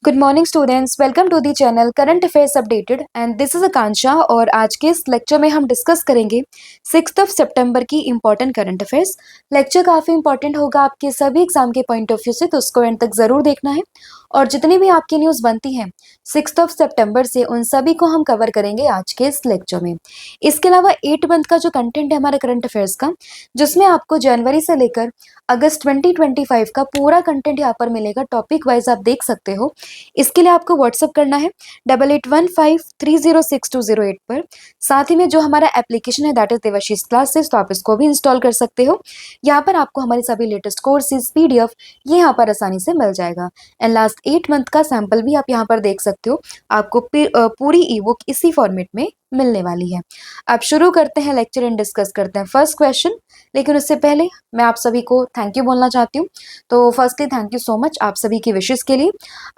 Good morning students, welcome to the channel current affairs updated and this is Akanksha. और आज के इस lecture में हम डिस्कस करेंगे 6 सितंबर की इंपॉर्टेंट करंट अफेयर्स। लेक्चर काफ़ी इंपॉर्टेंट होगा आपके सभी एग्जाम के पॉइंट ऑफ व्यू से, तो उसको एंड तक ज़रूर देखना है। और जितनी भी आपकी न्यूज़ बनती हैं 6 सितंबर से, उन सभी को हम कवर करेंगे आज के इस लेक्चर में। इसके अलावा 8 मंथ का जो कंटेंट है हमारे करंट अफेयर्स का, जिसमें आपको जनवरी से लेकर अगस्त 2025 का पूरा कंटेंट यहाँ पर मिलेगा, टॉपिक वाइज आप देख सकते हो। इसके लिए आपको व्हाट्सअप करना है 8815306208 पर। साथ ही में जो हमारा एप्लीकेशन है दैट इज देवाशीष क्लासेस, तो आप इसको भी इंस्टॉल कर सकते हो। यहाँ पर आपको हमारे सभी लेटेस्ट कोर्सेज पीडीएफ ये यहाँ पर आसानी से मिल जाएगा। एंड लास्ट 8 मंथ का सैंपल भी आप यहाँ पर देख सकते हो। आपको पूरी ई बुक इसी फॉर्मेट में मिलने वाली है। अब शुरू करते हैं लेक्चर एंड डिस्कस करते हैं फर्स्ट क्वेश्चन। लेकिन उससे पहले मैं आप सभी को थैंक यू बोलना चाहती हूँ। तो firstly thank you so much आप सभी की विशेष के लिए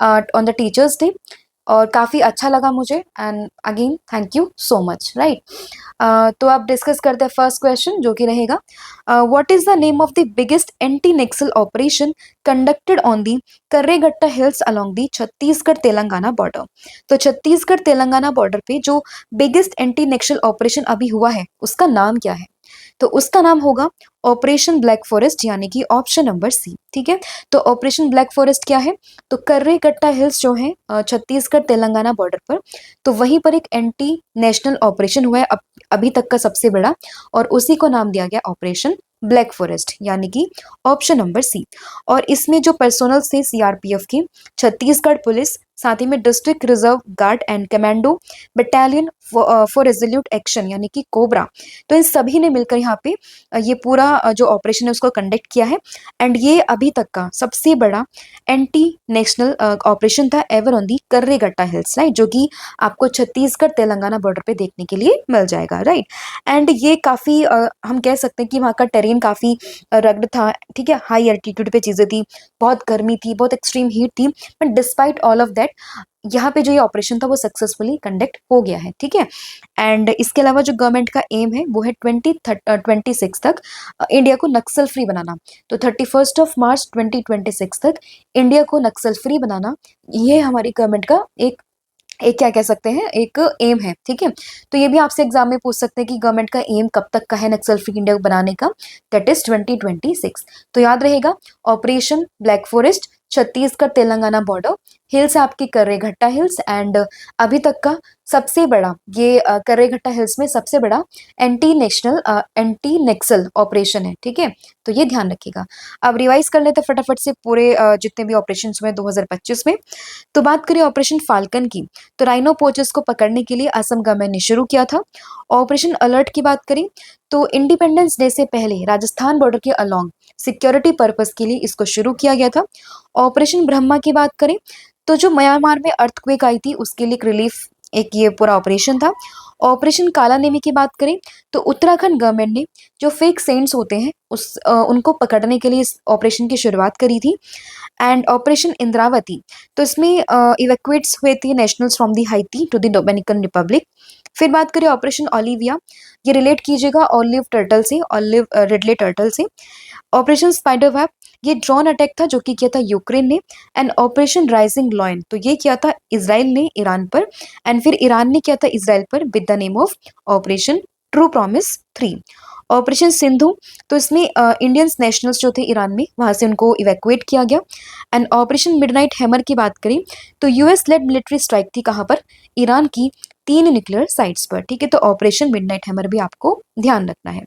ऑन द टीचर्स डे, और काफ़ी अच्छा लगा मुझे। And again thank you so much, right. तो अब डिस्कस करते हैं फर्स्ट क्वेश्चन, जो कि रहेगा what is the name of the biggest anti Naxal operation conducted on the Karregutta hills along the Chhattisgarh Telangana border. तो छत्तीसगढ़ तेलंगाना बॉर्डर पे जो बिगेस्ट एंटी नेक्सल ऑपरेशन अभी हुआ है उसका नाम क्या है? तो उसका नाम होगा ऑपरेशन ब्लैक फॉरेस्ट, यानी कि ऑप्शन नंबर सी। ठीक है, तो ऑपरेशन ब्लैक फॉरेस्ट क्या है? तो कर्रेगट्टा हिल्स जो है छत्तीसगढ़ तेलंगाना बॉर्डर पर, तो वहीं पर एक एंटी नेशनल ऑपरेशन हुआ है अभी तक का सबसे बड़ा, और उसी को नाम दिया गया ऑपरेशन ब्लैक फॉरेस्ट, यानी कि ऑप्शन नंबर सी। और इसमें जो पर्सोनल थे सीआरपीएफ की, छत्तीसगढ़ पुलिस, साथ ही में district reserve guard and commando battalion for resolute action यानी कि कोबरा, तो इन सभी ने मिलकर यहाँ पे ये पूरा जो ऑपरेशन है उसको कंडक्ट किया है। एंड ये अभी तक का सबसे बड़ा एंटी नेशनल ऑपरेशन था ever on the Karregutta hills, right, जो कि आपको छत्तीसगढ़ तेलंगाना बॉर्डर पे देखने के लिए मिल जाएगा, राइट। एंड ये काफ़ी हम कह सकते हैं कि वहाँ का टेरेन काफ़ी रग्ड था, ठीक है, हाई एल्टीट्यूड पे चीज़ें थी, बहुत गर्मी थी, बहुत एक्सट्रीम हीट थी, but despite all of that यहाँ पे जो ये ऑपरेशन था वो सक्सेसफुली कंडक्ट हो गया है, ठीक है। एंड इसके अलावा जो गवर्नमेंट का एम है वो है 2026 तक इंडिया को नक्सल फ्री बनाना। तो 31 मार्च 2026 तक इंडिया को नक्सल फ्री बनाना, ये हमारी गवर्नमेंट का एक एक क्या कह सकते हैं, एक एम है, ठीक है। तो ये भी आपसे एग्जाम में पूछ सकते हैं कि गवर्नमेंट का एम कब तक का है नक्सल फ्री इंडिया को बनाने का, दैट इज 2026। तो याद रहेगा operation black forest, Chhattisgarh Telangana border, hills आपकी कर्रेघट्टा हिल्स, एंड अभी तक का सबसे बड़ा ये कर्रेघट्टा हिल्स में सबसे बड़ा एंटी नेक्सल ऑपरेशन है, ठीक है। तो ये ध्यान रखिएगा। अब रिवाइज कर लेते फटाफट से पूरे जितने भी ऑपरेशन हुए 2025 में। तो बात करें ऑपरेशन फाल्कन की, तो राइनो पोचर्स को पकड़ने के लिए असम गवर्नमेंट ने शुरू किया था। ऑपरेशन अलर्ट की बात करें तो इंडिपेंडेंस डे से पहले राजस्थान बॉर्डर के अलोंग सिक्योरिटी पर्पस के लिए इसको शुरू किया गया था। ऑपरेशन ब्रह्मा की बात करें तो जो म्यांमार में अर्थक्वेक आई थी उसके लिए रिलीफ एक ये पूरा ऑपरेशन था। ऑपरेशन काला नेमी की बात करें तो उत्तराखंड गवर्नमेंट ने जो फेक सेंट्स होते हैं उनको पकड़ने के लिए इस ऑपरेशन की शुरुआत करी थी। एंड ऑपरेशन इंद्रावती, तो इसमें इवैक्यूएट्स हुए थे nationals from the Haiti to the Dominican Republic. फिर बात करें ऑपरेशन ओलिविया, ये रिलेट कीजिएगा ऑलिव टर्टल से, ऑलिव रिडले टर्टल से। ऑपरेशन स्पाइडर वेब, ये ड्रोन अटैक था जो कि किया था यूक्रेन ने। एंड ऑपरेशन राइजिंग लॉयन, तो ये किया था इसराइल ने ईरान पर, एंड फिर ईरान ने किया था इसराइल पर with the name of operation true promise 3। Operation Sindhu, तो इसमें इंडियंस नेशनल्स जो थे ईरान में वहां से उनको इवैक्यूएट किया गया। एंड ऑपरेशन मिडनाइट हैमर की बात करें तो यूएस लेड मिलिट्री स्ट्राइक थी कहाँ पर? ईरान की 3 न्यूक्लियर साइट्स पर, ठीक है। तो ऑपरेशन मिडनाइट हैमर भी आपको ध्यान रखना है।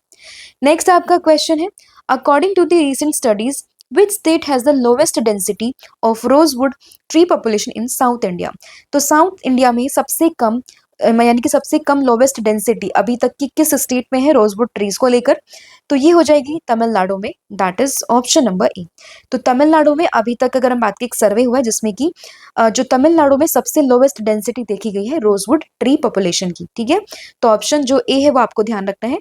नेक्स्ट आपका क्वेश्चन है according to the recent studies which state has the lowest density of rosewood tree population in South India. तो साउथ इंडिया में सबसे कम यानी कि सबसे कम लोवेस्ट डेंसिटी अभी तक की किस स्टेट में है रोजवुड ट्रीज को लेकर? तो ये हो जाएगी तमिलनाडु में, that is option number A. तो तमिलनाडु में अभी तक अगर हम बात की, एक सर्वे हुआ है जिसमें कि जो तमिलनाडु में सबसे लोवेस्ट डेंसिटी देखी गई है रोजवुड ट्री पॉपुलेशन की, ठीक है। तो ऑप्शन जो ए है वो आपको ध्यान रखना है,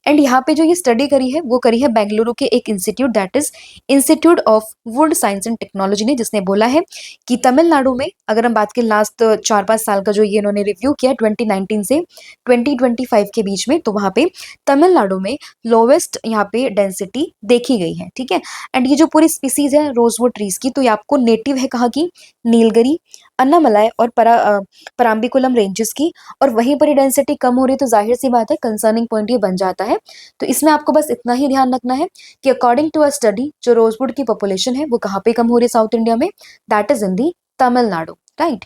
एंड यहाँ पे जो ये स्टडी करी है वो करी है बेंगलुरु के एक institute, that is institute of would science and technology ने, जिसने बोला है कि तमिलनाडु में, अगर हम बात करें लास्ट 4-5 साल का जो ये इन्होंने रिव्यू किया 2019 से 2025 के बीच में, तो वहाँ पे तमिलनाडु में लोवेस्ट यहाँ पे डेंसिटी देखी गई है। ठीक है, एंड ये जो पूरी स्पीसीज है रोजवुड ट्रीज की, तो ये आपको नेटिव है कहाँ की, नीलगिरी, अन्नामलाई और पराम्बिकुलम रेंजेस की, और वहीं पर ही डेंसिटी कम हो रही है, तो जाहिर सी बात है कंसर्निंग पॉइंट ये बन जाता है। तो इसमें आपको बस इतना ही ध्यान रखना है कि अकॉर्डिंग टू अ स्टडी जो रोजवुड की पॉपुलेशन है वो कहाँ पे कम हो रही है साउथ इंडिया में, that is in the Tamil Nadu. Right,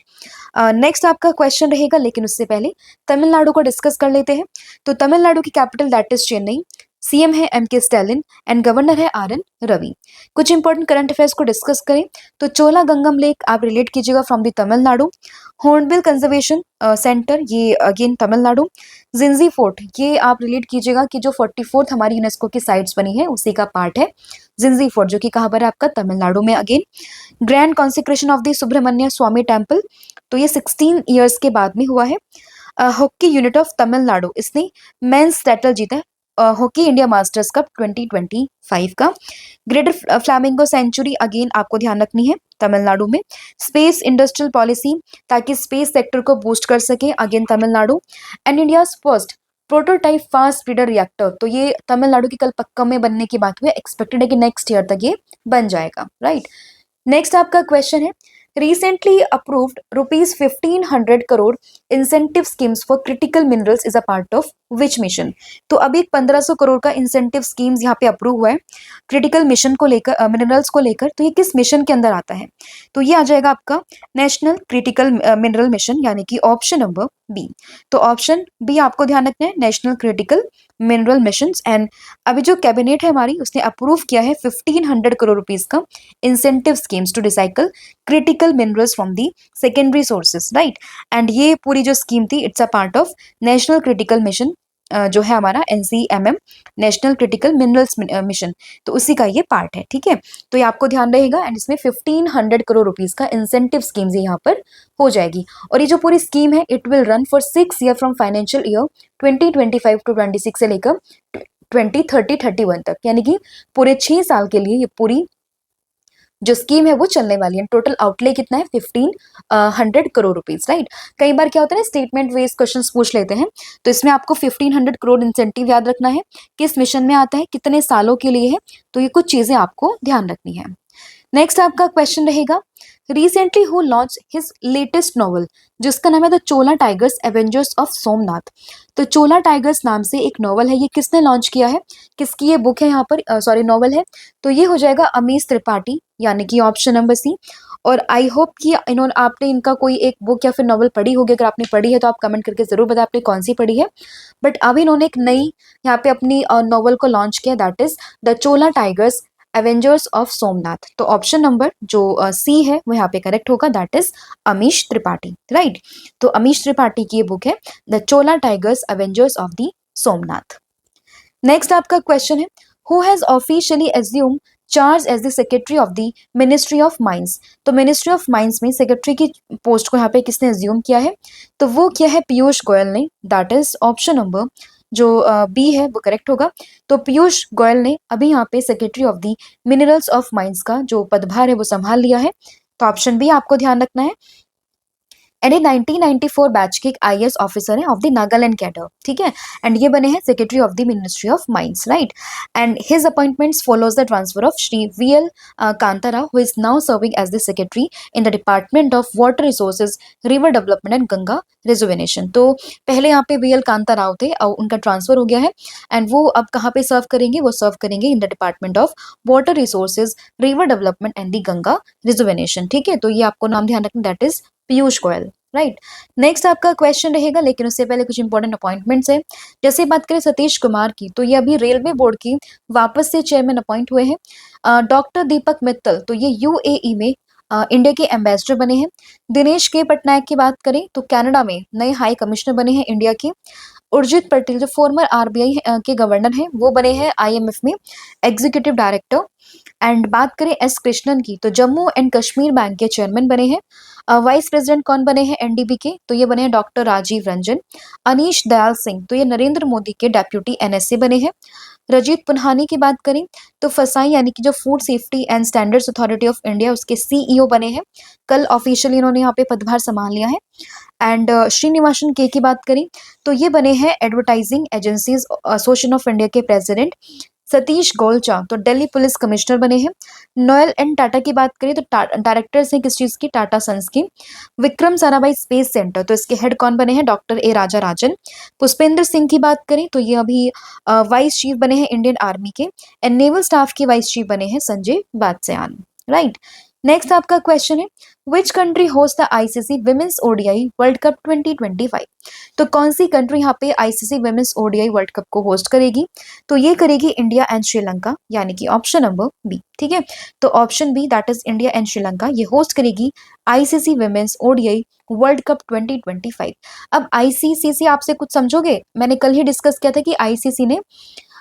next आपका क्वेश्चन रहेगा, लेकिन उससे पहले तमिलनाडु को डिस्कस कर लेते हैं। तो तमिलनाडु की capital that is Chennai, CM है एम.के. स्टालिन एंड गवर्नर है आर.एन. रवि। कुछ इंपॉर्टेंट करंट अफेयर्स को डिस्कस करें तो चोला गंगम लेक आप रिलेट कीजिएगा from the Tamil Nadu. Hornbill conservation centre ये अगेन तमिलनाडु। जिंजी फोर्ट ये आप रिलेट कीजिएगा कि जो 44th हमारी यूनेस्को की साइट्स बनी है उसी का पार्ट है जिंजी फोर्ट, जो कि कहाँ पर है आपका तमिलनाडु में again. Grand consecration of the Subramanya Swami temple, तो ये 16 ईयर्स के बाद में हुआ है। हॉकी यूनिट ऑफ तमिलनाडु, इसने मेंस टाइटल जीता है हॉकी इंडिया मास्टर्स कप 2025 का। ग्रेटर फ्लैमिंगो सेंचुरी अगेन आपको ध्यान रखनी है तमिलनाडु में। स्पेस इंडस्ट्रियल पॉलिसी ताकि स्पेस सेक्टर को बूस्ट कर सके again Tamil Nadu. And India's first prototype fast breeder reactor, तो ये तमिलनाडु की कल पक्का में बनने की बात हुई, एक्सपेक्टेड है कि नेक्स्ट ईयर तक ये बन जाएगा। राइट, नेक्स्ट आपका क्वेश्चन है recently approved rupees 1500 crore incentive schemes for critical minerals is a part of which mission. तो अभी एक 1500 करोड़ का इंसेंटिव स्कीम्स यहाँ पे अप्रूव हुआ है क्रिटिकल मिशन को लेकर, मिनरल्स को लेकर। तो ये किस मिशन के अंदर आता है, तो ये आ जाएगा आपका नेशनल क्रिटिकल मिनरल मिशन, यानी कि ऑप्शन नंबर बी। तो ऑप्शन बी आपको ध्यान रखना है, national critical mineral mission. And अभी जो कैबिनेट है हमारी उसने अप्रूव किया है 1500 करोड़ रुपीज का incentive schemes to recycle critical minerals from the secondary sources. Right, and ये पूरी जो स्कीम थी it's a part of national critical mission जो है हमारा NCMM, national critical minerals mission, तो उसी का ये पार्ट है। ठीक है, तो ये आपको ध्यान रहेगा। एंड इसमें 1500 करोड़ रुपीज का इंसेंटिव स्कीम्स यहाँ पर हो जाएगी। और ये जो पूरी स्कीम है it will run for 6 year from financial year 2025 to 26 से लेकर 2030-31 तक, यानी कि पूरे 6 साल के लिए ये पूरी जो स्कीम है वो चलने वाली है। टोटल आउटले कितना है 1500 करोड़ रुपीज। राइट, कई बार क्या होता है ना स्टेटमेंट वेज क्वेश्चंस पूछ लेते हैं, तो इसमें आपको 1500 करोड़ इंसेंटिव याद रखना है, किस मिशन में आता है, कितने सालों के लिए है, तो ये कुछ चीजें आपको ध्यान रखनी है। नेक्स्ट आपका क्वेश्चन रहेगा recently who launch his latest novel, जिसका नाम है the Chola tigers avengers of Somnath. तो चोला टाइगर्स नाम से एक नॉवल है, ये किसने लॉन्च किया है, किसकी ये बुक है यहाँ पर, सॉरी नॉवल है, तो ये हो जाएगा अमीश त्रिपाठी, यानी कि ऑप्शन नंबर सी। और आई होप कि इन्होंने आपने इनका कोई एक बुक या फिर नॉवल पढ़ी होगी, अगर आपने पढ़ी है तो आप कमेंट करके जरूर बताएं आपने कौन सी पढ़ी है। बट अब इन्होंने एक नई यहाँ पे अपनी नॉवल को लॉन्च किया, that is the Chola tigers avengers of Somnath. तो ऑप्शन नंबर जो सी है वो यहाँ पे करेक्ट होगा, that is Amish Tripathi. Right, तो अमीश त्रिपाठी की ये बुक है the Chola tigers avengers of the Somnath. Next आपका क्वेश्चन है who has officially assume charge as the secretary of the ministry of mines. तो मिनिस्ट्री ऑफ माइंस में सेक्रेटरी की पोस्ट को यहाँ पे किसने एज्यूम किया है, तो वो क्या है पीयूष गोयल ने, दैट इज ऑप्शन नंबर जो बी है वो करेक्ट होगा। तो पीयूष गोयल ने अभी यहाँ पे secretary of the minerals of mines का जो पदभार है वो संभाल लिया है। तो ऑप्शन बी आपको ध्यान रखना है। एंड ये 1994 बैच के एक IAS ऑफिसर है ऑफ द नागालैंड कैडर। ठीक है, एंड ये बने हैं secretary of the ministry of mines. Right, and his appointments follows the transfer of Shri VL Kantara who is now serving as the secretary in the department of water resources, river development and Ganga rejuvenation. तो पहले यहाँ पे VL Kantarao थे और उनका transfer हो गया है, एंड वो अब कहाँ पे सर्व करेंगे, वो सर्व करेंगे in the department of water resources, river development and the Ganga rejuvenation. ठीक है, तो ये आपको नाम ध्यान रखना, that is Piyush Goyal. Right, next आपका क्वेश्चन रहेगा, लेकिन उससे पहले कुछ इंपॉर्टेंट अपॉइंटमेंट्स है। जैसे बात करें सतीश कुमार की, तो ये अभी रेलवे बोर्ड की वापस से चेयरमैन अपॉइंट हुए हैं। डॉक्टर दीपक मित्तल, तो ये UAE में इंडिया के एम्बेसडर बने हैं। दिनेश के पटनायक की बात करें तो कनाडा में नए हाई कमिश्नर बने हैं इंडिया के। उर्जित पटेल जो फॉर्मर RBI के गवर्नर हैं वो बने हैं IMF में एग्जीक्यूटिव डायरेक्टर। एंड बात करें एस कृष्णन की, तो जम्मू एंड कश्मीर बैंक के चेयरमैन बने हैं। वाइस प्रेसिडेंट कौन बने हैं एनडीबी के, तो ये बने हैं डॉक्टर राजीव रंजन। अनीश दयाल सिंह, तो ये नरेंद्र मोदी के डेप्यूटी एनएसए बने हैं। रजीत पुन्हानी की बात करें तो फसाई यानी कि जो food safety and standards authority of India उसके सीईओ बने हैं। कल ऑफिशियली इन्होंने यहाँ पे पदभार संभाल लिया है। एंड श्रीनिवासन के की बात करें तो ये बने हैं advertising agencies association of India के प्रेसिडेंट। सतीश गोलचा तो दिल्ली पुलिस कमिश्नर बने हैं। नोएल एंड टाटा की बात करें तो डायरेक्टर्स हैं किस चीज की, टाटा सन्स की। विक्रम साराभाई स्पेस सेंटर, तो इसके हेड कौन बने हैं, डॉक्टर ए राजा राजन। पुष्पेंद्र सिंह की बात करें तो ये अभी वाइस चीफ बने हैं इंडियन आर्मी के। एंड नेवल स्टाफ के वाइस चीफ बने हैं संजय बात्स्यान। राइट। नेक्स्ट आपका क्वेश्चन है, which country host the ICC women's ODI world cup 2025। तो कौन सी कंट्री यहाँ पे ICC women's ODI world cup को होस्ट करेगी, तो ये करेगी इंडिया एंड श्रीलंका, यानी कि ऑप्शन नंबर बी। ठीक है, तो option B that is India and Sri Lanka, ये होस्ट करेगी ICC women's ODI world cup 2025। अब आईसीसी से आपसे कुछ समझोगे, मैंने कल ही डिस्कस किया था कि आईसीसी ने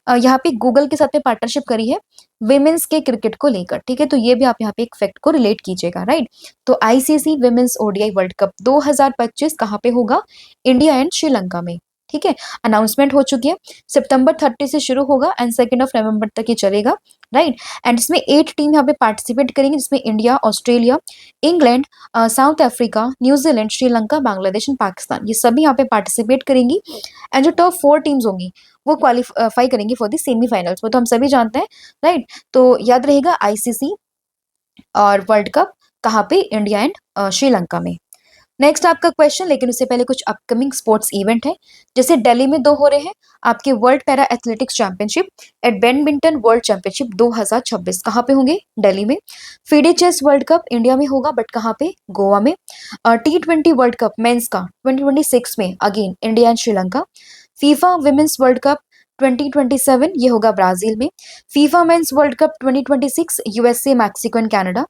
यहाँ पे गूगल के साथ में पार्टनरशिप करी है विमेंस के क्रिकेट को लेकर। ठीक है, तो ये भी आप यहाँ पे एक फैक्ट को रिलेट कीजिएगा। राइट, तो ICC women's ODI world cup 2025 कहाँ पे होगा, इंडिया एंड श्रीलंका में। ठीक है, अनाउंसमेंट हो चुकी है, सितंबर 30 से शुरू होगा एंड 2 नवंबर तक ये चलेगा। राइट, एंड इसमें 8 टीम यहाँ पे पार्टिसिपेट करेंगी, जिसमें India, Australia, England, south Africa, New Zealand, Sri Lanka, Bangladesh and Pakistan, ये सभी यहाँ पे पार्टिसिपेट करेंगी। एंड जो टॉप 4 टीम्स होंगी वो क्वालिफाई करेंगी फॉर द सेमीफाइनल्स, वो तो हम सभी जानते हैं। राइट, तो याद रहेगा आईसीसी और वर्ल्ड कप कहाँ पे, इंडिया एंड श्रीलंका में। नेक्स्ट आपका क्वेश्चन, लेकिन उससे पहले कुछ अपकमिंग स्पोर्ट्स इवेंट है। जैसे दिल्ली में 2 हो रहे हैं आपके world para athletics championship and badminton world championship 2026 कहाँ पे होंगे, दिल्ली में। FIDE chess world cup India में होगा बट कहाँ पे, गोवा में। T20 वर्ल्ड कप मेंस का 2026 में again India and Sri Lanka. FIFA women's world cup 2027 ये होगा ब्राजील में। FIFA mains world cup 2026 USA, Mexico and Canada.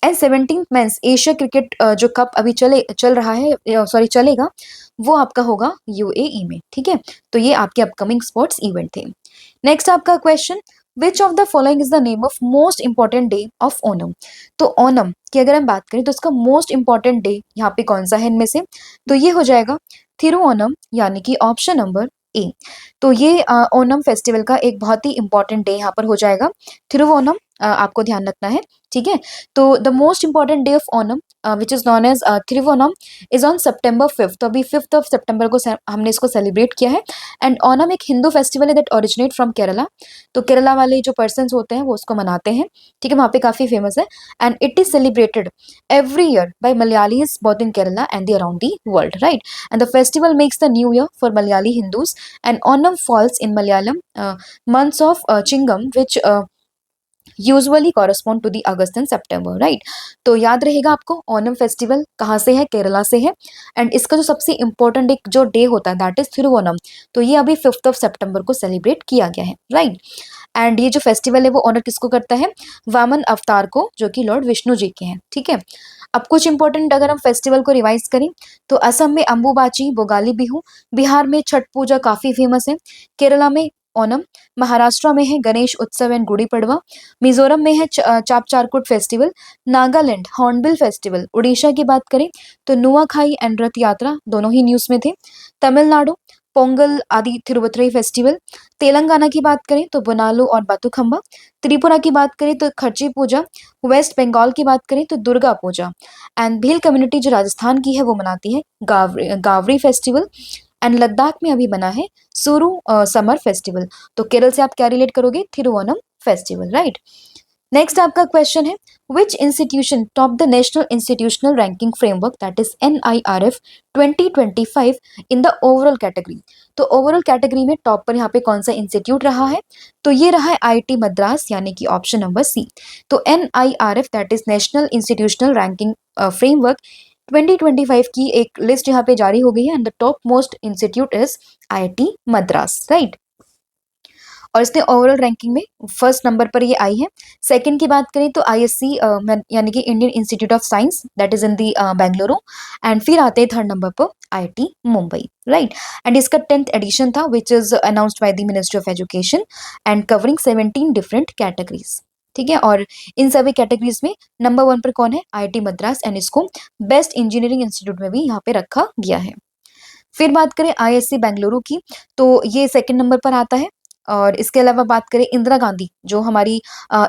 And 17th mains Asia cricket जो कप अभी चल रहा है, सॉरी चलेगा, वो आपका होगा यूएई में। ठीक है, तो ये आपके अपकमिंग स्पोर्ट्स इवेंट थे। नेक्स्ट आपका question, which of the following is the name of most important day of Onam. तो ओनम की अगर हम बात करें तो इसका मोस्ट इंपॉर्टेंट डे यहाँ पे कौन सा है इनमें से, तो ये हो जाएगा थिरुओनम, यानी कि ऑप्शन नंबर ए। तो ये ओनम फेस्टिवल का एक बहुत ही इंपॉर्टेंट डे यहाँ पर हो जाएगा, थिरुवोनम, आपको ध्यान रखना है। ठीक है, तो the most important day of Onam which is known as Thiruvonam is on September 5th। तो अभी 5th of September को हमने इसको सेलिब्रेट किया है। एंड ओनम एक हिंदू फेस्टिवल है दैट ओरिजिनेट फ्रॉम केरला, तो केरला वाले जो पर्सन होते हैं वो उसको मनाते हैं। ठीक है, वहाँ पे काफी फेमस है and it is celebrated every year by Malayalis both in Kerala and the around the world, right? And the festival makes the new year for Malayali Hindus, and Onam falls in Malayalam months of Chingam, which usually correspond to the August and September. Right, तो याद रहेगा आपको Onam festival कहाँ से है, केरला से है। And इसका जो सबसे इंपॉर्टेंट एक जो डे होता है दैट इज थिरुवोनम, तो ये अभी 5th of September को सेलिब्रेट किया गया है। राइट, एंड ये जो फेस्टिवल है वो ऑनर किसको करता है, वामन अवतार को, जो कि लॉर्ड विष्णु जी के हैं। ठीक है, अब कुछ इंपॉर्टेंट अगर हम फेस्टिवल को रिवाइज करें तो असम में अम्बुबाची बोगाली बिहू, बिहार में छठ पूजा काफी फेमस है, केरला में ओनम, महाराष्ट्र में है गणेश उत्सव एंड गुड़ी पड़वा, मिजोरम में है Chap Charkut festival, Nagaland hornbill festival, Odisha की बात करें तो नुआखाई एंड रथ यात्रा दोनों ही न्यूज में थे, तमिलनाडु पोंगल आदि थिरुवत्रई फेस्टिवल, तेलंगाना की बात करें तो बोनालू और बातुखम्बा, त्रिपुरा की बात करें तो खर्ची पूजा, वेस्ट बंगाल की बात करें तो दुर्गा पूजा, एंड भील कम्युनिटी जो राजस्थान की है वो मनाती है गावरी फेस्टिवल, एंड लद्दाख में अभी बना है सुरु समर फेस्टिवल। तो केरल से आप क्या रिलेट करोगे, थिरुवोनम फेस्टिवल। राइट, नेक्स्ट आपका क्वेश्चन है, विच institution top the national institutional ranking framework that is NIRF 2025 in the overall category. तो ओवरऑल कैटेगरी में टॉप पर यहाँ पे कौन सा इंस्टीट्यूट रहा है, तो ये रहा है IIT मद्रास, यानी कि ऑप्शन नंबर सी। तो NIRF that is national institutional ranking framework 2025 की एक लिस्ट यहाँ पे जारी हो गई है and the top most institute is IIT Madras. Right, और इसने ओवरऑल रैंकिंग में फर्स्ट नंबर पर ये आई है। सेकंड की बात करें तो आईएससी यानी कि Indian Institute of Science that is in the Bengaluru. And फिर आते हैं थर्ड नंबर पर आईआईटी मुंबई, राइट। एंड इसका 10th एडिशन था which is announced by the ministry of education and covering 17 different categories. ठीक है, और इन सभी कैटेगरीज में नंबर 1 पर कौन है? आईआईटी मद्रास, एंड इसको बेस्ट इंजीनियरिंग इंस्टीट्यूट में भी यहाँ पे रखा गया है। फिर बात करें आईएससी बेंगलुरु की, तो ये सेकंड नंबर पर आता है। और इसके अलावा बात करें इंदिरा गांधी, जो हमारी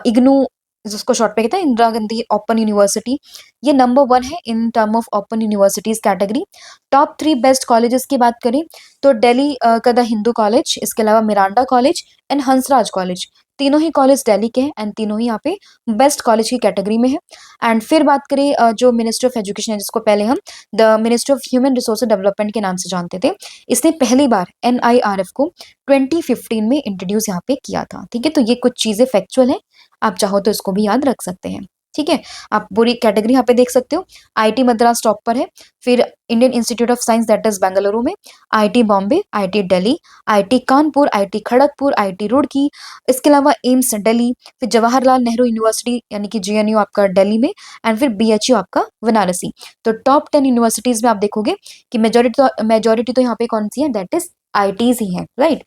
इग्नू जिसको शॉर्ट पे कहते हैं, इंदिरा गांधी ओपन यूनिवर्सिटी, ये नंबर 1 है in term of open universities category. Top 3 best colleges की बात करें तो दिल्ली का द हिंदू कॉलेज, इसके अलावा Miranda college and Hansraj college, तीनों ही कॉलेज दिल्ली के हैं एंड तीनों ही यहाँ पे बेस्ट कॉलेज की कैटेगरी में है। एंड फिर बात करें जो मिनिस्ट्री ऑफ एजुकेशन है, जिसको पहले हम the ministry of human resource development के नाम से जानते थे, इसने पहली बार एनआईआरएफ को 2015 में इंट्रोड्यूस यहाँ पे किया था। ठीक है, तो ये कुछ चीजें फैक्चुअल है, आप चाहो तो इसको भी याद रख सकते हैं। ठीक है, आप पूरी कैटेगरी यहाँ पे देख सकते हो। आईआईटी मद्रास टॉप पर है, फिर Indian Institute of Science that is Bengaluru में, IIT Bombay, IIT Delhi, IIT Kanpur, IIT Kharagpur, IIT Roorkee, इसके अलावा एम्स दिल्ली, फिर जवाहरलाल नेहरू यूनिवर्सिटी यानी कि जेएनयू आपका दिल्ली में, एंड फिर बीएचयू आपका बनारसी। तो टॉप 10 यूनिवर्सिटीज में आप देखोगे कि मेजोरिटी तो यहाँ पे कौन सी है? दैट इज आईआईटीज ही है, राइट।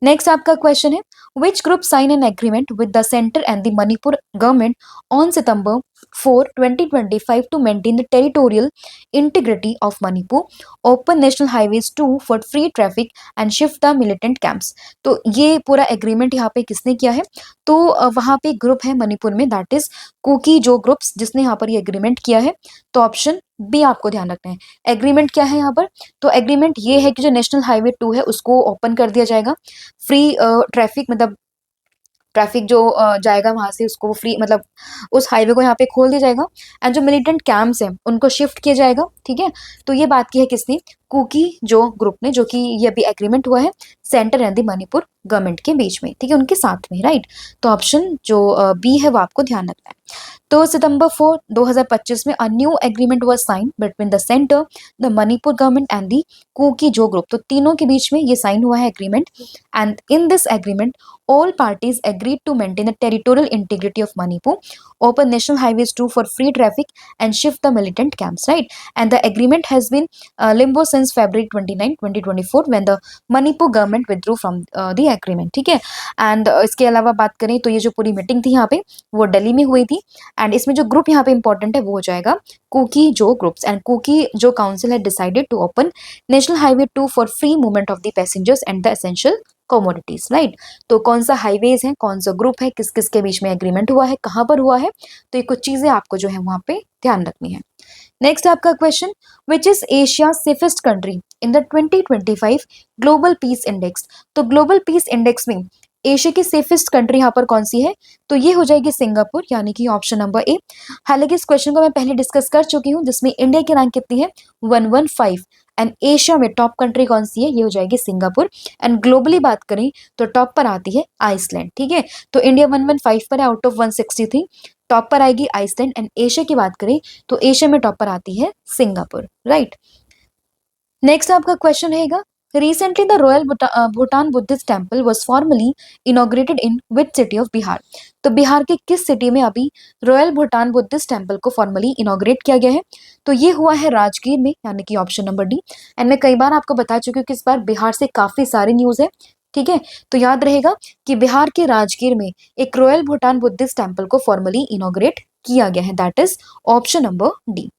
नेक्स्ट आपका क्वेश्चन है which group sign an agreement with the centre and the Manipur government on September 4 2025 to maintain the territorial integrity of Manipur, open national highways 2 for free traffic and shift the militant camps. तो ये पूरा agreement यहाँ पे किसने किया है? तो वहां पे ग्रुप है मणिपुर में that is cookie Zo groups, जिसने यहाँ पर ये एग्रीमेंट किया है। तो ऑप्शन बी आपको ध्यान रखना है। एग्रीमेंट क्या है यहाँ पर? तो एग्रीमेंट ये है कि जो नेशनल हाईवे 2 है उसको ओपन कर दिया जाएगा, फ्री ट्रैफिक मतलब ट्रैफिक जो जाएगा वहां से उसको फ्री मतलब उस हाईवे को यहाँ पे खोल दिया जाएगा, एंड जो मिलिटेंट कैंप्स हैं उनको शिफ्ट किया जाएगा। ठीक है, तो ये बात की है किसने? कुकी जो ग्रुप ने, जो कि ये अभी एग्रीमेंट हुआ है centre and the Manipur government के बीच में, ठीक है, उनके साथ में, राइट। तो ऑप्शन जो बी है वो आपको ध्यान रखना है। तो सितंबर 4 2025 में a new agreement was sign between the centre, the Manipur government and the Kuki Zo group, तो तीनों के बीच में ये साइन हुआ है agreement. And in this agreement all parties agreed to maintain the territorial integrity of Manipur, open national highways 2 for free traffic, and shift the militant camps, right? And the agreement has been limbo since February 29, 2024 when the Manipur government withdrew from the agreement, ठीक है। And इसके अलावा बात करें तो ये जो पूरी मीटिंग थी यहाँ पे वो दिल्ली में हुई थी, एंड इसमें जो ग्रुप यहाँ पे इंपॉर्टेंट है वो हो जाएगा Kuki Zo groups, and Kuki Zo council है decided to open national highway 2 for free movement of the passengers and the essential commodities, right. तो कौन सा हाईवेज है, कौन सा ग्रुप है, किस किस के बीच में एग्रीमेंट हुआ है, कहाँ पर हुआ है, तो ये कुछ चीजें आपको जो है वहां पे ध्यान रखनी है। नेक्स्ट आपका question which is Asia safest country in the 2025 global peace index. तो ग्लोबल पीस इंडेक्स में एशिया की सेफेस्ट कंट्री यहाँ पर कौन सी है? तो ये हो जाएगी सिंगापुर, यानी कि ऑप्शन नंबर ए। हालांकि इस क्वेश्चन को मैं पहले डिस्कस कर चुकी हूँ, जिसमें इंडिया की रैंक कितनी है? 115, एंड एशिया में टॉप कंट्री कौन सी है? ये हो जाएगी सिंगापुर। एंड ग्लोबली बात करें तो टॉप पर आती है आइसलैंड, ठीक है। तो इंडिया 115 पर है आउट ऑफ 163, टॉप पर आएगी आइसलैंड। एंड एशिया की बात करें तो एशिया में टॉप पर आती है सिंगापुर, राइट। नेक्स्ट आपका क्वेश्चन रहेगा recently the royal Bhutan Buddhist temple was formally inaugurated in which city of Bihar. तो बिहार के किस सिटी में अभी रॉयल भूटान बुद्धिस्ट टेम्पल को फॉर्मली इनॉग्रेट किया गया है? तो ये हुआ है राजगीर में, यानी कि ऑप्शन नंबर डी। एंड मैं कई बार आपको बता चुकी हूँ कि इस बार बिहार से काफी सारी न्यूज है, ठीक है। तो याद रहेगा कि बिहार के राजगीर में एक रॉयल भूटान बुद्धिस्ट टेम्पल को फॉर्मली इनॉग्रेट किया गया है, that is option number D.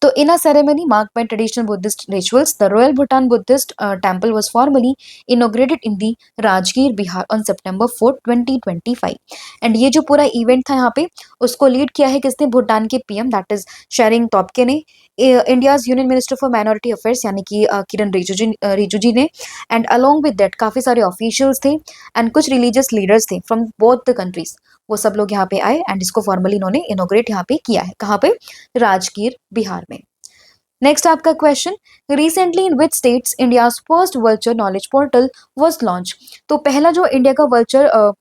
So, in a ceremony marked by traditional Buddhist rituals, the Royal Bhutan Buddhist Temple was formally inaugurated in the Rajgir, Bihar on September 4, 2025. And ये जो पूरा event था यहाँ पे उसको लीड किया है किसने? भूटान के PM that is Tshering Tobgay ने, India's union minister for minority affairs यानी कि किरण रिजिजू जी ने, एंड अलोंग विद दैट काफी सारे ऑफिशियल्स थे एंड कुछ रिलीजियस लीडर्स थे फ्रॉम बोथ द कंट्रीज, वो सब लोग यहाँ पे आए एंड इसको फॉर्मली इन्होंने इनोग्रेट यहाँ पे किया है। कहाँ पे? राजगीर, बिहार में। नेक्स्ट आपका question recently in which states India's first virtual knowledge portal was launch. तो पहला जो इंडिया का वर्चुअल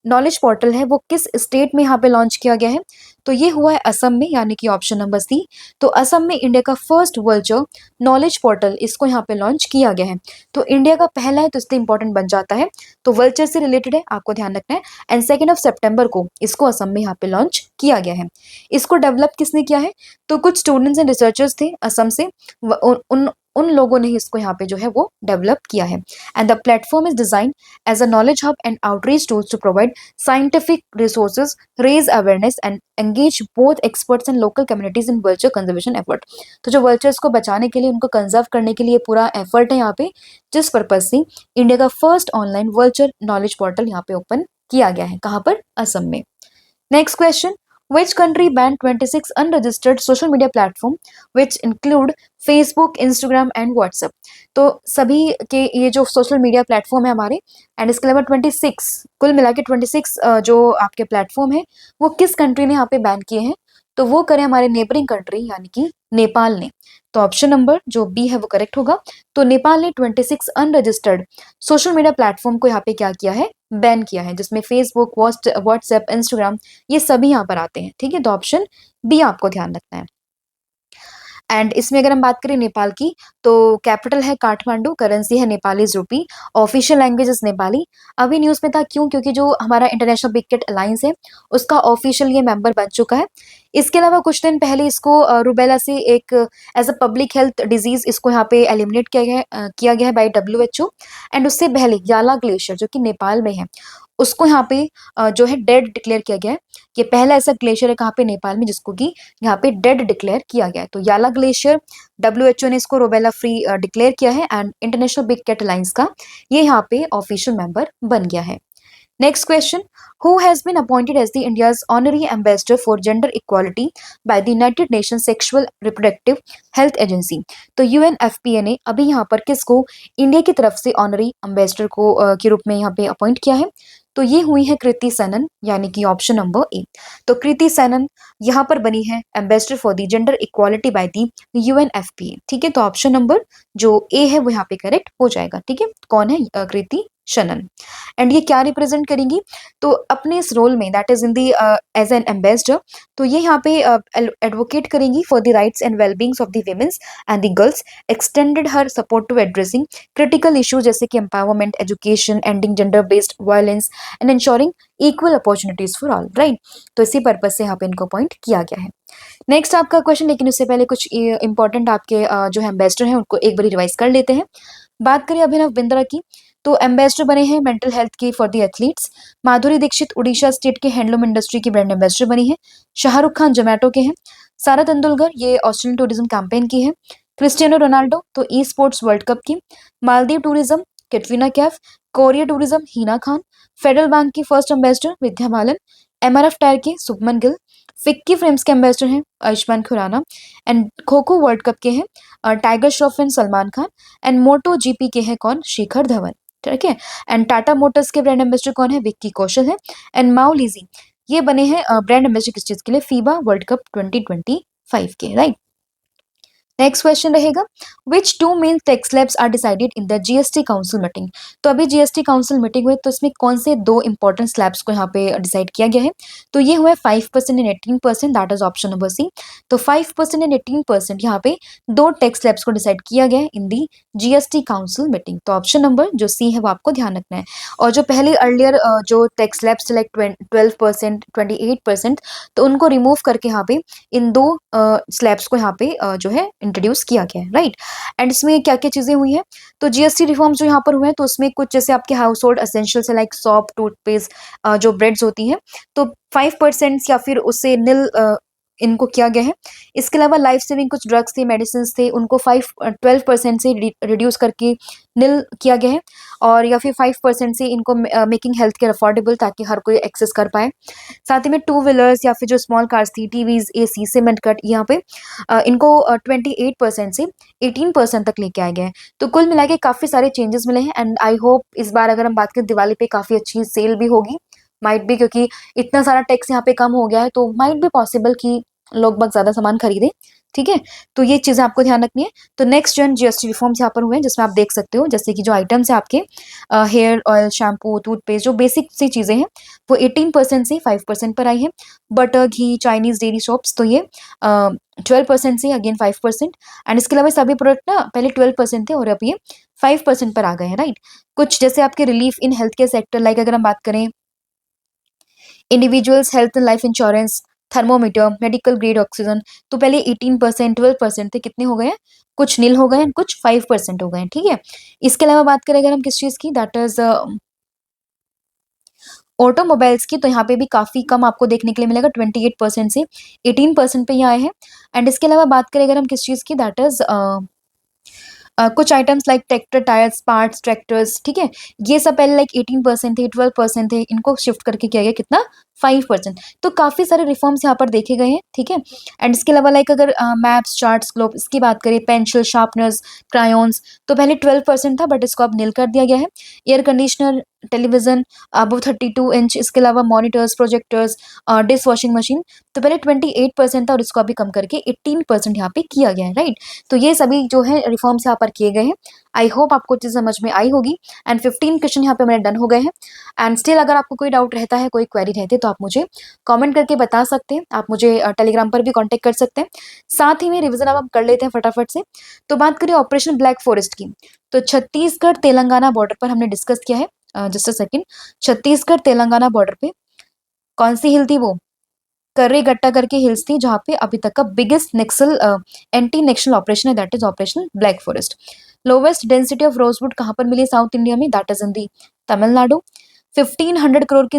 नॉलेज पोर्टल है वो किस स्टेट में यहाँ पे लॉन्च किया गया है? तो ये हुआ है असम में, यानी कि ऑप्शन नंबर सी। तो असम में इंडिया का फर्स्ट वर्चुअल नॉलेज पोर्टल इसको यहाँ पे लॉन्च किया गया है। तो इंडिया का पहला है तो इसलिए इंपॉर्टेंट बन जाता है। तो वल्चर से रिलेटेड है, आपको ध्यान रखना है। एंड 2 सितंबर को इसको असम में यहाँ पे लॉन्च किया गया है। इसको डेवलप किसने किया है? तो कुछ स्टूडेंट्स एंड रिसर्चर्स थे असम से, उन लोगों ने ही इसको यहाँ पे जो है वो डेवलप किया है। And the platform is design as a knowledge hub and outreach tools to provide scientific resources, raise awareness and engage both experts and local communities in virtual conservation effort. तो जो वर्चर्स को बचाने के लिए, उनको conserve करने के लिए पूरा एफर्ट है यहाँ पे, जिस पर्पज से इंडिया का first online virtual knowledge portal यहाँ पे ओपन किया गया है। कहाँ पर? असम में। Next question. Which country banned 26 unregistered social media platform which include Facebook, Instagram and WhatsApp? तो सभी के ये जो सोशल मीडिया प्लेटफॉर्म है हमारे, एंड इसके अलावा 26, कुल मिला के 26 जो आपके प्लेटफॉर्म है वो किस कंट्री ने यहाँ पे बैन किए हैं? तो वो करें हमारे नेबरिंग कंट्री यानी कि नेपाल ने। तो ऑप्शन नंबर जो बी है वो करेक्ट होगा। तो नेपाल ने 26 अनरजिस्टर्ड सोशल मीडिया प्लेटफॉर्म को यहाँ पे क्या किया है? बैन किया है, जिसमें फेसबुक, व्हाट्सएप, इंस्टाग्राम ये सभी यहाँ पर आते हैं। ठीक है, तो ऑप्शन बी आपको ध्यान रखना है। एंड इसमें अगर हम बात करें नेपाल की, तो कैपिटल है काठमांडू, करेंसी है नेपालीज रूपी, ऑफिशियल लैंग्वेज इज नेपाली। अभी न्यूज में था, क्यों? क्योंकि जो हमारा इंटरनेशनल बिग कैट अलायंस है उसका ऑफिशियल ये मेंबर बन चुका है। इसके अलावा कुछ दिन पहले इसको रूबेला से एक as a public health disease इसको यहाँ पे एलिमिनेट किया गया है बाय WHO। एंड उससे पहले याला ग्लेशियर जो कि नेपाल में है उसको यहाँ पे जो है डेड डिक्लेयर किया गया है। ये पहला ऐसा ग्लेशियर है कहाँ पे? नेपाल में, जिसको कि यहाँ पे डेड डिक्लेयर किया गया है। तो याला ग्लेशियर WHO ने इसको रोबेला फ्री डिक्लेयर किया है and international big cat alliance का ये यहाँ पे ऑफिशियल मेंबर बन गया है। Next question. Who has been appointed as the India's honorary ambassador for gender equality by the United Nations Sexual Reproductive Health Agency? तो UNFPA ने अभी यहाँ पर किसको इंडिया की तरफ से ऑनरी एम्बेसडर को के रूप में यहाँ पे अपॉइंट किया है? तो ये हुई है कृति सनन, यानी कि ऑप्शन नंबर ए। तो कृति सनन यहाँ पर बनी है ambassador for the gender equality by the UNFPA। ठीक है, तो ऑप्शन नंबर जो ए है वो यहाँ पे करेक्ट हो जाएगा। ठीक है, कौन है? कृति शनन। एंड ये क्या रिप्रेजेंट करेंगी? तो अपने इस रोल में, that is in the as an ambassador, तो ये यहाँ पे एडवोकेट करेंगी for the rights and wellbeings of the womens and the girls, extended her support to addressing critical issues जैसे कि empowerment, education, ending gender based violence and ensuring equal opportunities for all. Right, तो इसी purpose से यहाँ पे इनको appoint किया गया है। नेक्स्ट आपका क्वेश्चन, लेकिन उससे पहले कुछ इंपॉर्टेंट आपके जो है एम्बेसडर हैं उनको एक बार रिवाइज कर लेते हैं। बात करें अभिनव बिंद्रा की, तो एम्बेसडर बने हैं मेंटल हेल्थ के for the athletes. Madhuri Dixit Orissa state के हैंडलूम इंडस्ट्री की ब्रांड एम्बेसडर बनी है। शाहरुख खान जोमेटो के हैं। सारा तेंदुलकर ये ऑस्ट्रेलियन टूरिज्म कैंपेन की है। क्रिस्टियानो रोनाल्डो तो ई स्पोर्ट्स वर्ल्ड कप की। Maldives tourism Katrina Kaif. Korea tourism Hina Khan. Federal bank की first ambassador Vidya Balan. MRF tyre के शुभमन गिल। फिक्की फ्रेम्स के एम्बेसडर हैं Ayushman Khurana. And kho kho world cup के हैं Tiger Shroff and Salman Khan. And moto GP के हैं कौन? शिखर धवन। ठीक है, एंड टाटा मोटर्स के ब्रांड एम्बेसडर कौन है? विक्की कौशल है। एंड माओ लीजी ये बने हैं ब्रांड एम्बेसडर किस चीज के लिए? फीबा वर्ल्ड कप 2025 के। राइट, नेक्स्ट क्वेश्चन रहेगा, which two main tax slabs are decided in the GST council meeting? तो अभी GST काउंसिल मीटिंग हुई तो इसमें कौन से दो इंपॉर्टेंट स्लैब्स को यहाँ पे डिसाइड किया गया है? तो ये हुआ है 5% and 18%, that is option number C. तो 5% एंड 18% यहाँ पे दो टैक्स स्लैब्स को डिसाइड किया गया है इन दी GST काउंसिल मीटिंग। तो ऑप्शन नंबर जो सी है वो आपको ध्यान रखना है। और जो पहले अर्लियर जो टैक्स स्लैब्स लाइक 12%, 28%, तो उनको रिमूव करके यहाँ पे इन दो स्लैब्स को यहाँ पे जो है इंट्रोड्यूस किया गया है। राइट, एंड इसमें क्या क्या चीजें हुई है? तो GST रिफॉर्म जो यहाँ पर हुए हैं तो उसमें कुछ जैसे आपके हाउस होल्ड एसेंशियल्स है लाइक सॉप, टूथपेस्ट, जो ब्रेड्स होती हैं, तो 5% या फिर उससे निल इनको किया गया है। इसके अलावा लाइफ सेविंग कुछ ड्रग्स थे, मेडिसिन थे, उनको 12% से रिड्यूस करके निल किया गया है। और या फिर 5% से इनको मेकिंग हेल्थ केयर अफोर्डेबल, ताकि हर कोई एक्सेस कर पाए। साथ ही में 2 व्हीलर्स या फिर जो स्मॉल कार्स थी, TVs, AC, सीमेंट कट, यहाँ पे इनको 28% से 18% तक लेके आए गए हैं। तो कुल मिला के काफ़ी सारे चेंजेस मिले हैं एंड आई होप इस बार अगर हम बात करें दिवाली पे काफ़ी अच्छी सेल भी होगी। माइट भी, क्योंकि इतना सारा टैक्स यहाँ पे कम हो गया है तो माइट भी पॉसिबल कि लोग बहुत ज़्यादा सामान खरीदें, ठीक है? तो ये चीज़ें आपको ध्यान रखनी है। तो नेक्स्ट जो जीएसटी रिफॉर्म्स यहाँ पर हुए हैं, जिसमें आप देख सकते हो जैसे कि जो आइटम्स हैं आपके हेयर ऑयल, शैम्पू, टूथपेस्ट, जो बेसिक सी चीज़ें हैं, वो 18% से 5% पर आई हैं। बटर, घी, चाइनीज़ डेयरी शॉप्स, तो ये 12% से अगेन 5%। एंड इसके अलावा सभी प्रोडक्ट ना पहले 12% थे और अब ये 5% पर आ गए हैं, राइट? कुछ जैसे आपके relief in health care sector, like अगर हम बात करें individuals health and life insurance, thermometer, medical grade oxygen, तो पहले 18%, 12% थे, कितने हो गए हैं? कुछ नील हो गए हैं, कुछ 5% हो गए हैं, ठीक है? इसके अलावा बात करें अगर हम किस चीज़ की, दैट इज़ ऑटोमोबाइल्स की, तो यहाँ पे भी काफ़ी कम आपको देखने के लिए मिलेगा, 28% से 18% पे ये आए हैं। एंड इसके अलावा बात करें अगर हम किस चीज़ की, दैट इज़ कुछ items like tractor tyres, parts, tractors, ठीक है? ये सब पहले लाइक 18% थे, 12% थे, इनको शिफ्ट करके किया गया कितना? 5%। तो काफ़ी सारे रिफॉर्म्स यहाँ पर देखे गए हैं, ठीक है? एंड इसके अलावा लाइक अगर मैप्स, चार्ट्स, ग्लोब इसकी बात करें, पेंसिल, शार्पनर्स, क्रायॉन्स, तो पहले 12% था बट इसको अब नील कर दिया गया है। Air conditioner, television above 32 inch, इसके अलावा monitors, projectors, dish washing machine, तो पहले 28% था और इसको अभी कम करके 18% यहाँ पे किया गया है, राइट? तो ये सभी जो है रिफॉर्म्स यहाँ पर किए गए हैं। आई होप आपको चीज़ समझ में आई होगी। एंड 15 क्वेश्चन यहाँ पे मेरे डन हो गए हैं। एंड स्टिल अगर आपको कोई डाउट रहता है, कोई क्वेरी रहती है, तो आप मुझे कमेंट करके बता सकते हैं। आप मुझे टेलीग्राम पर भी कांटेक्ट कर सकते हैं। साथ ही में रिवीजन अब हम कर लेते हैं फटाफट से। तो बात करें ऑपरेशन ब्लैक फॉरेस्ट की, तो छत्तीसगढ़ तेलंगाना बॉर्डर पर हमने डिस्कस किया है। Just a second, Chhattisgarh Telangana border पे कौन सी हिल थी? वो कर्रेगट्टा करके हिल्स थी, जहाँ पे अभी तक का biggest Naxal anti Naxal operation है, that is operation black forest. Lowest density of rosewood कहाँ पर मिली साउथ इंडिया में? That is in the Tamil Nadu. 1500 crore की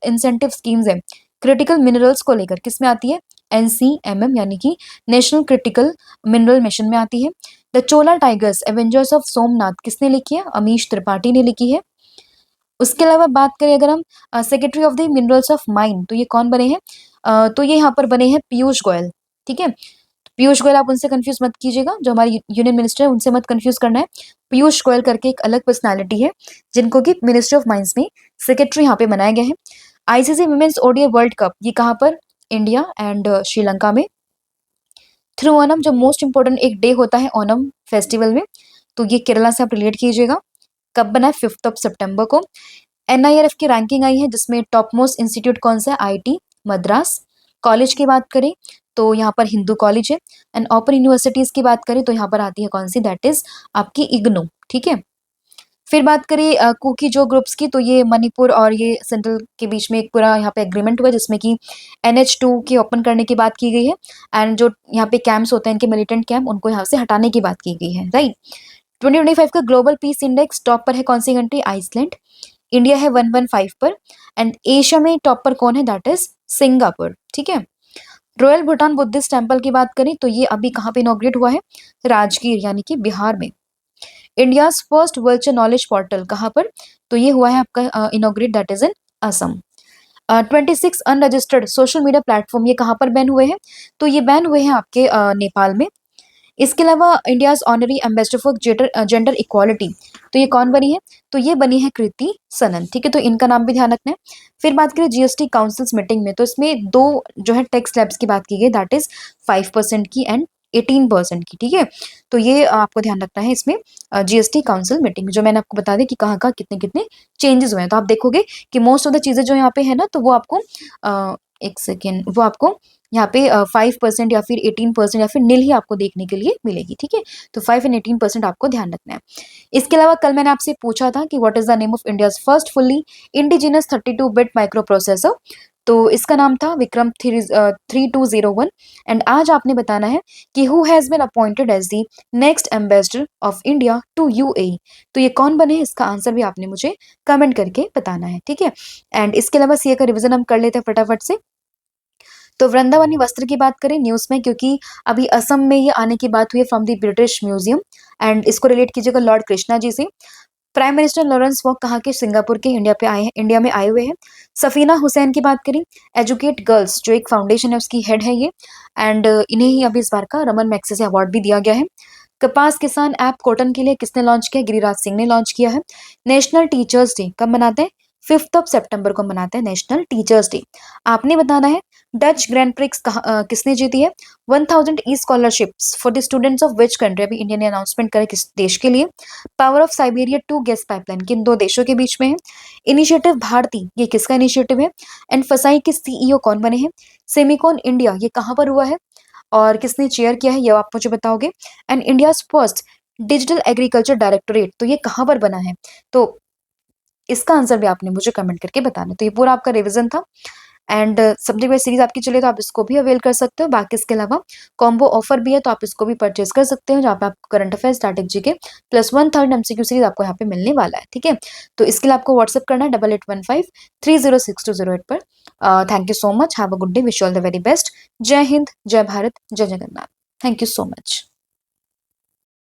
इंसेंटिव स्कीम्स है क्रिटिकल मिनरल्स को लेकर, किस में आती है? NCMM यानी कि नेशनल क्रिटिकल मिनरल मिशन में आती है। The Chola tigers avengers of Somnath किसने लिखी है? अमीश त्रिपाठी ने लिखी है। उसके अलावा बात करें अगर हम secretary of the minerals of mine, तो ये कौन बने हैं? तो ये यहाँ पर बने हैं पीयूष गोयल, ठीक है? पीयूष गोयल, आप उनसे कंफ्यूज मत कीजिएगा, जो हमारे यूनियन मिनिस्टर है उनसे मत कंफ्यूज करना है। पीयूष गोयल करके एक अलग पर्सनालिटी है, जिनको कि मिनिस्ट्री ऑफ माइंस में सेक्रेटरी यहाँ पे बनाया गया है। ICC women's ODI world cup, ये कहाँ पर? इंडिया एंड श्रीलंका में, थ्रू ओनम, जो मोस्ट इंपॉर्टेंट एक डे होता है ओनम फेस्टिवल में, तो ये केरला से आप रिलेट कीजिएगा। कब बना है? 5 सितंबर को। NIRF की रैंकिंग आई है, जिसमें टॉप मोस्ट इंस्टीट्यूट कौन सा है? IIT मद्रास। कॉलेज की बात करें तो यहाँ पर हिंदू कॉलेज है। एंड ओपन यूनिवर्सिटीज की बात करें तो यहाँ पर आती है कौन सी? दैट इज आपकी इग्नू, ठीक है? फिर बात करें कुकी जो ग्रुप्स की, तो ये मणिपुर और ये सेंट्रल के बीच में एक पूरा यहाँ पे एग्रीमेंट हुआ, जिसमें कि NH2 की ओपन करने की बात की गई है। एंड जो यहाँ पे कैंप्स होते हैं, इनके मिलिटेंट कैंप, उनको यहाँ से हटाने की बात की गई है, राइट? 2025 का ग्लोबल पीस इंडेक्स टॉप पर है कौन सी कंट्री? आइसलैंड। इंडिया है 115 पर। एंड एशिया में टॉप पर कौन है? दैट इज सिंगापुर, ठीक है? रॉयल भूटान बुद्धिस्ट टेम्पल की बात करें तो ये अभी कहाँ पे इनॉग्रेट हुआ है? राजगीर यानी कि बिहार में। India's first virtual knowledge portal कहाँ पर? तो ये हुआ है आपका inaugurate, that is in Assam. 26 unregistered social media platform, ये कहाँ पर बैन हुए हैं? तो ये बैन हुए हैं आपके नेपाल में। इसके अलावा India's honorary ambassador for gender equality, तो ये कौन बनी है? तो ये बनी है कृति सनन, ठीक है? तो इनका नाम भी ध्यान रखना है। फिर बात करें GST काउंसिल्स मीटिंग में, तो इसमें दो जो है टैक्स स्लैब्स की बात की गई, दैट इज 5% की एंड 18% की, ठीक है? तो ये आपको ध्यान रखना है इसमें GST काउंसिल मीटिंग में, जो मैंने आपको बता दी कि कहाँ कहाँ कितने कितने चेंजेस हुए हैं। तो आप देखोगे कि मोस्ट ऑफ द चीज़ें जो यहाँ पे है ना, तो वो आपको एक सेकेंड, वो आपको यहाँ पे 5% या फिर 18% या फिर नील ही आपको देखने के लिए मिलेगी, ठीक है? तो 5 एंड 18% आपको ध्यान रखना है। इसके अलावा कल मैंने आपसे पूछा था कि what is the name of India's first fully indigenous 32-बिट माइक्रो प्रोसेसर, तो इसका नाम था विक्रम 3201। एंड आज आपने बताना है कि who has been appointed as the next ambassador of India to UAE, तो ये कौन बने? इसका आंसर भी आपने मुझे कमेंट करके बताना है, ठीक है? एंड इसके अलावा सीए का रिविजन हम कर लेते हैं फटाफट से। तो वृंदावनी वस्त्र की बात करें न्यूज़ में, क्योंकि अभी असम में ये आने की बात हुई है from the British museum, and इसको रिलेट कीजिएगा लॉर्ड कृष्णा जी से। प्राइम मिनिस्टर लॉरेंस वॉक कहाँ के? सिंगापुर के, इंडिया पे आए हैं, इंडिया में आए हुए हैं। सफीना हुसैन की बात करें, एजुकेट गर्ल्स जो एक फाउंडेशन है उसकी हेड है ये, एंड इन्हें ही अभी इस बार का रमन मैग्सेसे अवार्ड भी दिया गया है। कपास किसान ऐप कॉटन के लिए किसने लॉन्च किया? गिरिराज सिंह ने लॉन्च किया है। नेशनल टीचर्स डे कब मनाते हैं? 5 सितंबर को मनाते हैं नेशनल टीचर्स डे। आपने बताना है डच ग्रैंड प्रिक्स किसने जीती है? 1000 e scholarships for the students of which country? अभी इंडिया ने अनाउंसमेंट करा किस देश के लिए? Power of Siberia 2 gas pipeline किन दो देशों के बीच में है? इनिशिएटिव भारती ये किसका इनिशिएटिव है? एंड फसाई के सीईओ कौन बने हैं? सेमिकॉन इंडिया ये कहाँ पर हुआ है और किसने चेयर किया है, ये आप मुझे बताओगे। And India first digital agriculture directorate तो ये कहाँ पर बना है? तो इसका आंसर भी आपने मुझे कमेंट करके बताना। तो ये पूरा आपका रिवीजन था। एंड सब्जेक्ट वाइज सीरीज आपकी चले तो आप इसको भी अवेल कर सकते हो। बाकी इसके अलावा कॉम्बो ऑफर भी है तो आप इसको भी परचेज कर सकते हो, जहाँ पे आपको current affair static GK plus 1/3 MCQ series आपको यहाँ पे मिलने वाला है। ठीक है, तो इसके लिए आपको व्हाट्सअप करना है 8815306208 पर। Thank you so much, have a good day, wish all the very best. जय हिंद, जय भारत, जय Jagannath. Thank you so much.